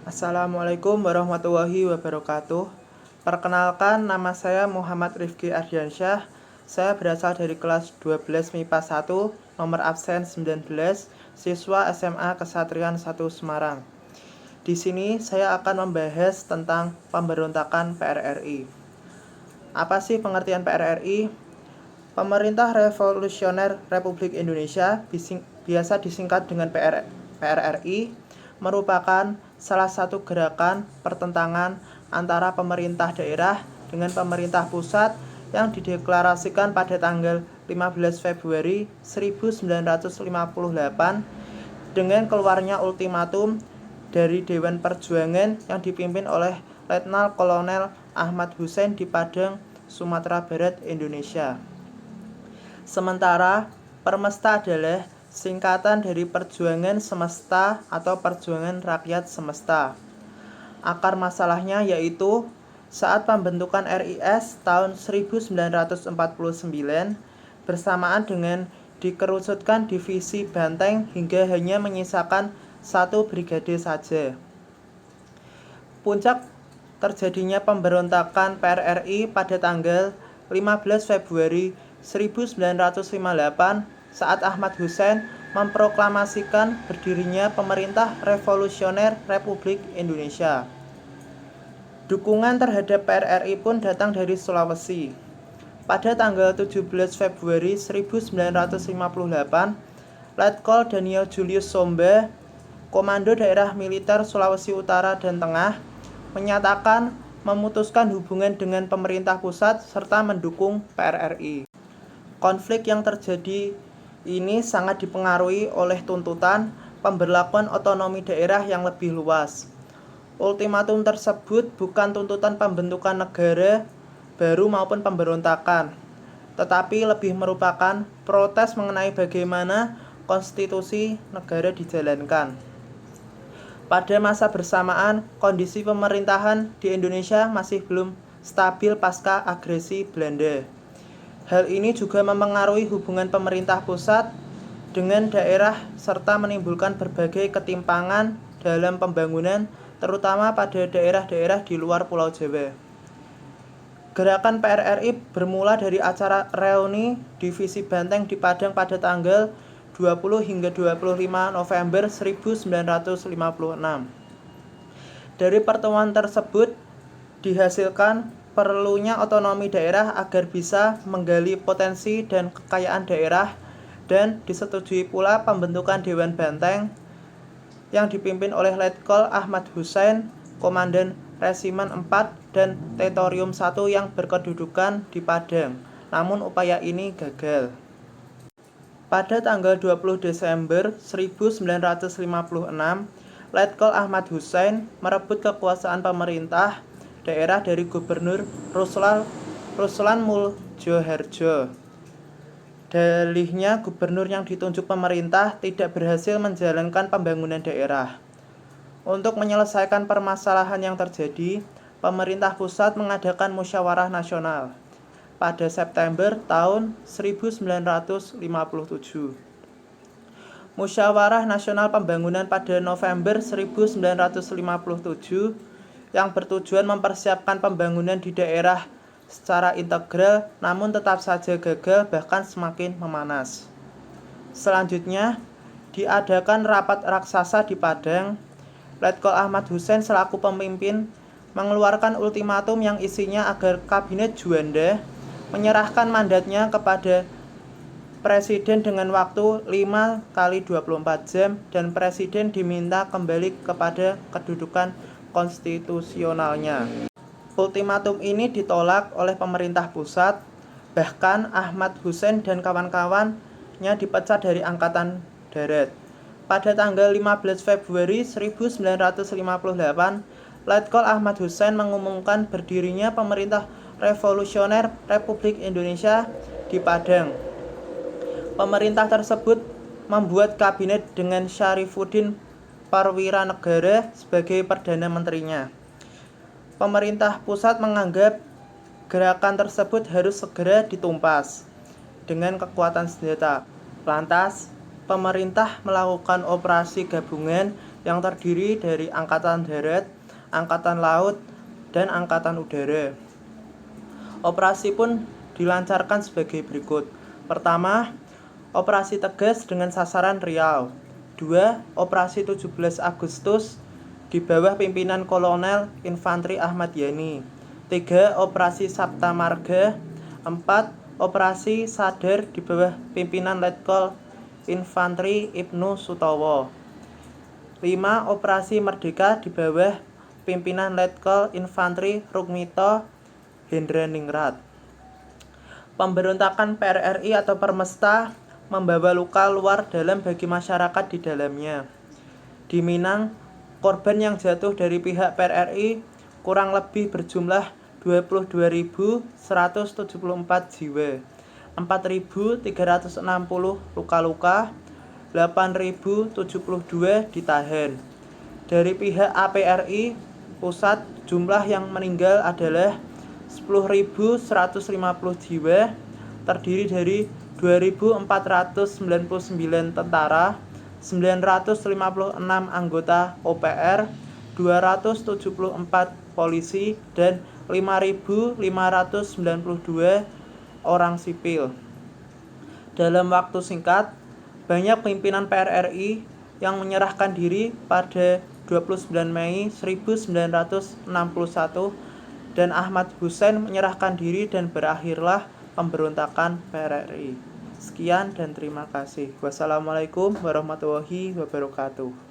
Assalamualaikum warahmatullahi wabarakatuh. Perkenalkan, nama saya Muhammad Rifki Ardiansyah. Saya berasal dari kelas 12 MIPA 1, nomor absen 19, siswa SMA Kesatrian 1 Semarang. Di sini saya akan membahas tentang pemberontakan PRRI. Apa sih pengertian PRRI? Pemerintah Revolusioner Republik Indonesia, biasa disingkat dengan PRRI, merupakan salah satu gerakan pertentangan antara pemerintah daerah dengan pemerintah pusat yang dideklarasikan pada tanggal 15 Februari 1958 dengan keluarnya ultimatum dari Dewan Perjuangan yang dipimpin oleh Letnan Kolonel Ahmad Hussein di Padang, Sumatera Barat, Indonesia. Sementara Permesta adalah singkatan dari Perjuangan Semesta atau Perjuangan Rakyat Semesta. Akar masalahnya yaitu saat pembentukan RIS tahun 1949 bersamaan dengan dikerucutkan divisi Banteng hingga hanya menyisakan satu brigade saja. Puncak terjadinya pemberontakan PRRI pada tanggal 15 Februari 1958 saat Ahmad Hussein memproklamasikan berdirinya Pemerintah Revolusioner Republik Indonesia. Dukungan terhadap PRRI pun datang dari Sulawesi. Pada tanggal 17 Februari 1958, Letkol Daniel Julius Somba, Komando Daerah Militer Sulawesi Utara dan Tengah, menyatakan memutuskan hubungan dengan pemerintah pusat serta mendukung PRRI. Konflik yang terjadi ini sangat dipengaruhi oleh tuntutan pemberlakuan otonomi daerah yang lebih luas. Ultimatum tersebut bukan tuntutan pembentukan negara baru maupun pemberontakan, tetapi lebih merupakan protes mengenai bagaimana konstitusi negara dijalankan. Pada masa bersamaan, kondisi pemerintahan di Indonesia masih belum stabil pasca agresi Belanda. Hal ini juga mempengaruhi hubungan pemerintah pusat dengan daerah serta menimbulkan berbagai ketimpangan dalam pembangunan, terutama pada daerah-daerah di luar Pulau Jawa. Gerakan PRRI bermula dari acara reuni Divisi Banteng di Padang pada tanggal 20 hingga 25 November 1956. Dari pertemuan tersebut dihasilkan perlunya otonomi daerah agar bisa menggali potensi dan kekayaan daerah, dan disetujui pula pembentukan Dewan Banteng yang dipimpin oleh Letkol Ahmad Hussein, Komandan Resimen 4 dan Tetorium 1 yang berkedudukan di Padang. Namun upaya ini gagal. Pada tanggal 20 Desember 1956, Letkol Ahmad Hussein merebut kekuasaan pemerintah daerah dari Gubernur Ruslan Muljoharjo. Dalihnya, gubernur yang ditunjuk pemerintah tidak berhasil menjalankan pembangunan daerah. Untuk menyelesaikan permasalahan yang terjadi, pemerintah pusat mengadakan musyawarah nasional pada September tahun 1957. Musyawarah Nasional Pembangunan pada November 1957 yang bertujuan mempersiapkan pembangunan di daerah secara integral, namun tetap saja gagal, bahkan semakin memanas. Selanjutnya, diadakan rapat raksasa di Padang. Letkol Ahmad Hussein selaku pemimpin mengeluarkan ultimatum yang isinya agar Kabinet Juanda menyerahkan mandatnya kepada Presiden dengan waktu 5x24 jam dan Presiden diminta kembali kepada kedudukan konstitusionalnya. Ultimatum ini ditolak oleh pemerintah pusat, bahkan Ahmad Hussein dan kawan-kawannya dipecat dari Angkatan Darat. Pada tanggal 15 Februari 1958, Letkol Ahmad Hussein mengumumkan berdirinya Pemerintah Revolusioner Republik Indonesia di Padang. Pemerintah tersebut membuat kabinet dengan Syarifuddin Perwira Negara sebagai Perdana Menterinya. Pemerintah pusat menganggap gerakan tersebut harus segera ditumpas dengan kekuatan senjata. Lantas, pemerintah melakukan operasi gabungan yang terdiri dari Angkatan Darat, Angkatan Laut, dan Angkatan Udara. Operasi pun dilancarkan sebagai berikut. Pertama, Operasi Tegas dengan sasaran Riau. 2. Operasi 17 Agustus di bawah pimpinan Kolonel Infanteri Ahmad Yani. 3. Operasi Sabta Marga. 4. Operasi Sadar di bawah pimpinan Letkol Infanteri Ibnu Sutowo. 5. Operasi Merdeka di bawah pimpinan Letkol Infanteri Rukmito Hendraningrat. Pemberontakan PRRI atau Permesta membawa luka luar dalam bagi masyarakat di dalamnya. Di Minang, korban yang jatuh dari pihak PRRI kurang lebih berjumlah 22.174 jiwa, 4.360 luka-luka, 8.072 ditahan. Dari pihak APRI pusat, jumlah yang meninggal adalah 10.150 jiwa, terdiri dari 2.499 tentara, 956 anggota OPR, 274 polisi, dan 5.592 orang sipil. Dalam waktu singkat, banyak pimpinan PRRI yang menyerahkan diri pada 29 Mei 1961 dan Ahmad Hussein menyerahkan diri dan berakhirlah pemberontakan PRRI. Sekian dan terima kasih. Wassalamualaikum warahmatullahi wabarakatuh.